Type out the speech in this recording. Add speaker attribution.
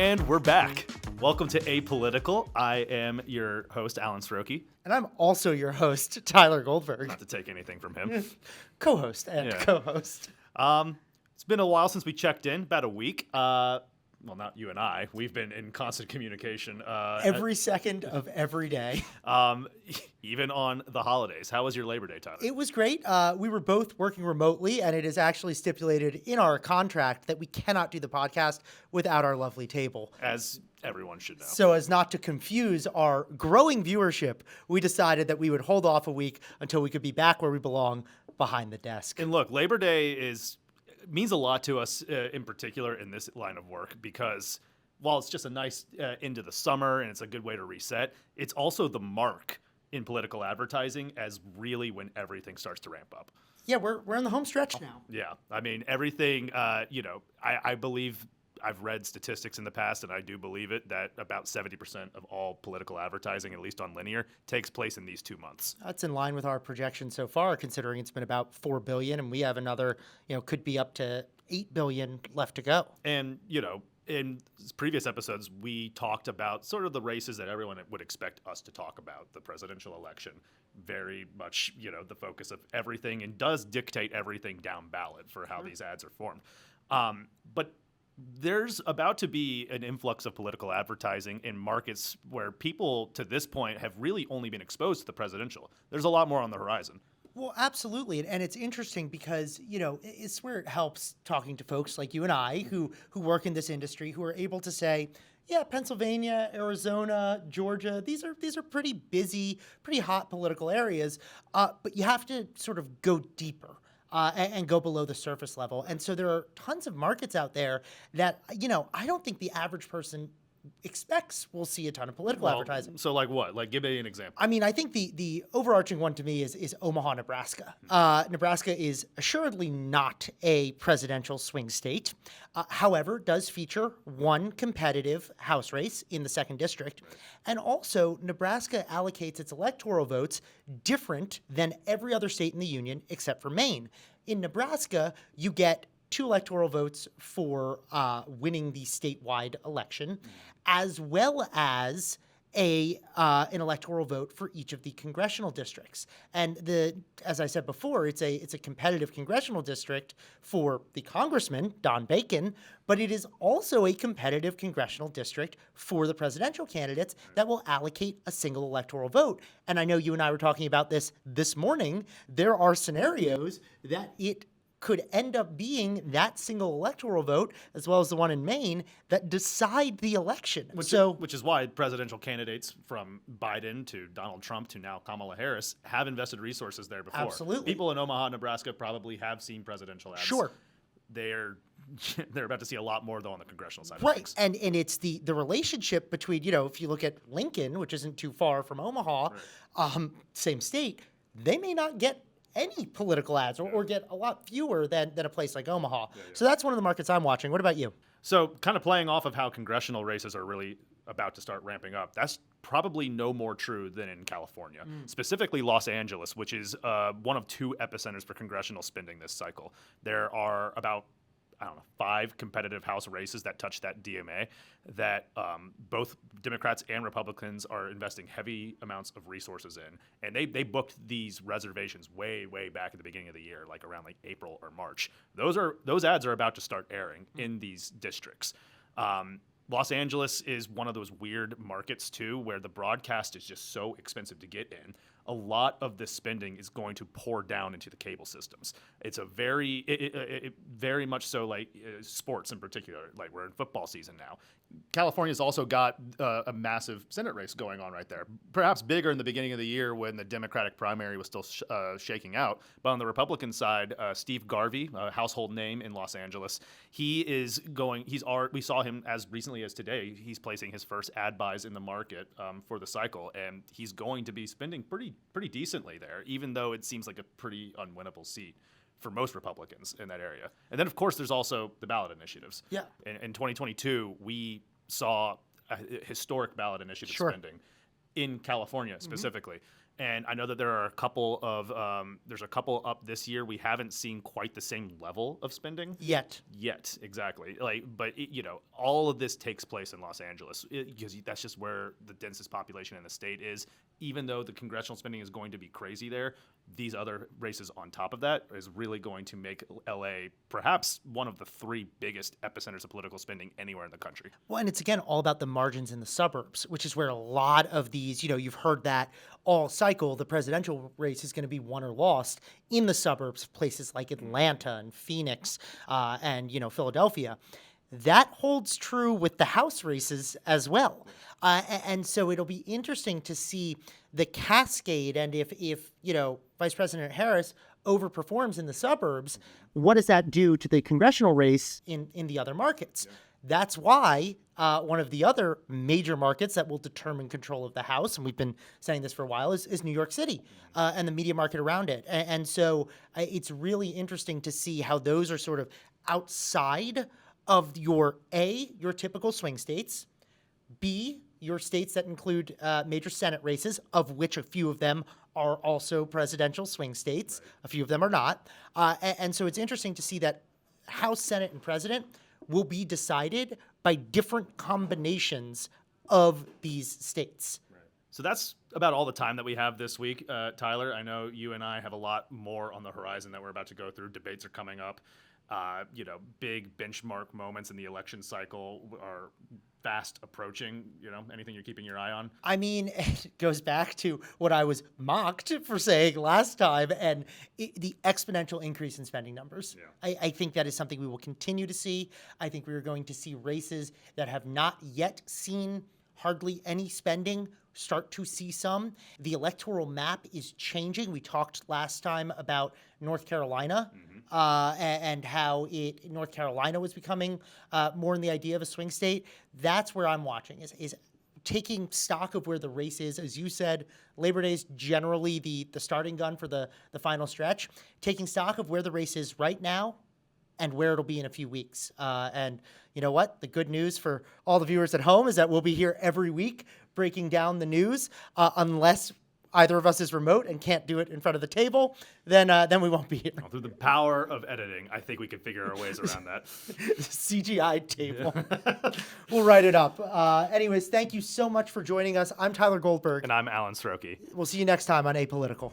Speaker 1: And we're back. Welcome to APolitical. I am your host, Alan Srochi.
Speaker 2: And I'm also your host, Tyler Goldberg.
Speaker 1: Not to take anything from him.
Speaker 2: Co-host and co-host.
Speaker 1: It's been a while since we checked in, about a week. Well, not you and I. We've been in constant communication.
Speaker 2: Every second of every day.
Speaker 1: Even on the holidays. How was your Labor Day, Tyler?
Speaker 2: It was great. We were both working remotely, and it is actually stipulated in our contract that we cannot do the podcast without our lovely table.
Speaker 1: As everyone should know.
Speaker 2: So as not to confuse our growing viewership, we decided that we would hold off a week until we could be back where we belong, behind the desk.
Speaker 1: And look, Labor Day means a lot to us in particular in this line of work because while it's just a nice end of the summer and it's a good way to reset, it's also the mark in political advertising as really when everything starts to ramp up.
Speaker 2: Yeah, we're in the home stretch now.
Speaker 1: Yeah. I mean, everything, I believe I've read statistics in the past, and I do believe it, that about 70% of all political advertising, at least on linear, takes place in these 2 months.
Speaker 2: That's in line with our projection so far, considering it's been about $4 billion, and we have another, could be up to $8 billion left to go.
Speaker 1: And, in previous episodes, we talked about sort of the races that everyone would expect us to talk about. The presidential election, very much, the focus of everything and does dictate everything down ballot for how these ads are formed. But there's about to be an influx of political advertising in markets where people to this point have really only been exposed to the presidential. There's a lot more on the horizon.
Speaker 2: Well, absolutely. And it's interesting because, it's where it helps talking to folks like you and I who work in this industry, who are able to say, yeah, Pennsylvania, Arizona, Georgia, these are pretty busy, pretty hot political areas, but you have to sort of go deeper. And go below the surface level. And so there are tons of markets out there that, I don't think the average person expects we'll see a ton of political advertising.
Speaker 1: So like what? Like give me an example.
Speaker 2: I mean, I think the overarching one to me is Omaha, Nebraska. Nebraska is assuredly not a presidential swing state. However, does feature one competitive House race in the 2nd district. Right. And also, Nebraska allocates its electoral votes different than every other state in the union except for Maine. In Nebraska, you get 2 electoral votes for winning the statewide election, as well as an electoral vote for each of the congressional districts. And as I said before, it's a competitive congressional district for the congressman, Don Bacon, but it is also a competitive congressional district for the presidential candidates that will allocate a single electoral vote. And I know you and I were talking about this morning. There are scenarios that it could end up being that single electoral vote, as well as the one in Maine, that decide the election.
Speaker 1: Which is why presidential candidates from Biden to Donald Trump to now Kamala Harris have invested resources there before.
Speaker 2: Absolutely.
Speaker 1: People in Omaha, Nebraska probably have seen presidential ads.
Speaker 2: Sure.
Speaker 1: They're about to see a lot more, though, on the congressional side
Speaker 2: right.
Speaker 1: of things.
Speaker 2: And it's the relationship between, if you look at Lincoln, which isn't too far from Omaha, same state, they may not get any political ads or get a lot fewer than a place like Omaha. Yeah. So that's one of the markets I'm watching. What about you?
Speaker 1: So kind of playing off of how congressional races are really about to start ramping up, that's probably no more true than in California, specifically Los Angeles, which is one of 2 epicenters for congressional spending this cycle. There are about 5 competitive House races that touch that DMA that both Democrats and Republicans are investing heavy amounts of resources in. And they booked these reservations way, way back at the beginning of the year, like around April or March. Those ads are about to start airing in these districts. Los Angeles is one of those weird markets, too, where the broadcast is just so expensive to get in. A lot of this spending is going to pour down into the cable systems. It's very much so like sports in particular. Like we're in football season now. California's also got a massive Senate race going on right there. Perhaps bigger in the beginning of the year when the Democratic primary was still shaking out. But on the Republican side, Steve Garvey, a household name in Los Angeles, we saw him as recently as today. He's placing his first ad buys in the market for the cycle, and he's going to be spending pretty decently there, even though it seems like a pretty unwinnable seat for most Republicans in that area. And then, of course, there's also the ballot initiatives.
Speaker 2: Yeah.
Speaker 1: In 2022, we saw a historic ballot initiative spending in California specifically. And I know that there are a couple of there's a couple up this year. We haven't seen quite the same level of spending
Speaker 2: Yet,
Speaker 1: exactly. But all of this takes place in Los Angeles because that's just where the densest population in the state is. Even though the congressional spending is going to be crazy there, these other races on top of that is really going to make LA perhaps one of the 3 biggest epicenters of political spending anywhere in the country.
Speaker 2: well, and it's again all about the margins in the suburbs, which is where a lot of these, you've heard that all cycle, the presidential race is going to be won or lost in the suburbs, places like Atlanta and Phoenix and Philadelphia. That holds true with the House races as well. And so it'll be interesting to see the cascade. And if Vice President Harris overperforms in the suburbs, what does that do to the congressional race in the other markets? Yeah. That's why one of the other major markets that will determine control of the House, and we've been saying this for a while, is New York City and the media market around it. And so it's really interesting to see how those are sort of outside of your typical swing states, B, your states that include major Senate races, of which a few of them are also presidential swing states. Right. A few of them are not. And so it's interesting to see that House, Senate, and President will be decided by different combinations of these states.
Speaker 1: Right. So that's about all the time that we have this week. Tyler, I know you and I have a lot more on the horizon that we're about to go through. Debates are coming up. Big benchmark moments in the election cycle are fast approaching. Anything you're keeping your eye on?
Speaker 2: I mean, it goes back to what I was mocked for saying last time, and the exponential increase in spending numbers. Yeah. I think that is something we will continue to see. I think we are going to see races that have not yet seen hardly any spending start to see some. The electoral map is changing. We talked last time about North Carolina and how North Carolina was becoming more in the idea of a swing state. That's where I'm watching, is taking stock of where the race is. As you said, Labor Day is generally the starting gun for the final stretch. Taking stock of where the race is right now and where it'll be in a few weeks. And you know what? The good news for all the viewers at home is that we'll be here every week breaking down the news, unless either of us is remote and can't do it in front of the table, then we won't be here.
Speaker 1: Well, through the power of editing, I think we can figure our ways around that.
Speaker 2: CGI table. We'll write it up. Anyways, thank you so much for joining us. I'm Tyler Goldberg.
Speaker 1: And I'm Alan Srochi.
Speaker 2: We'll see you next time on APolitical.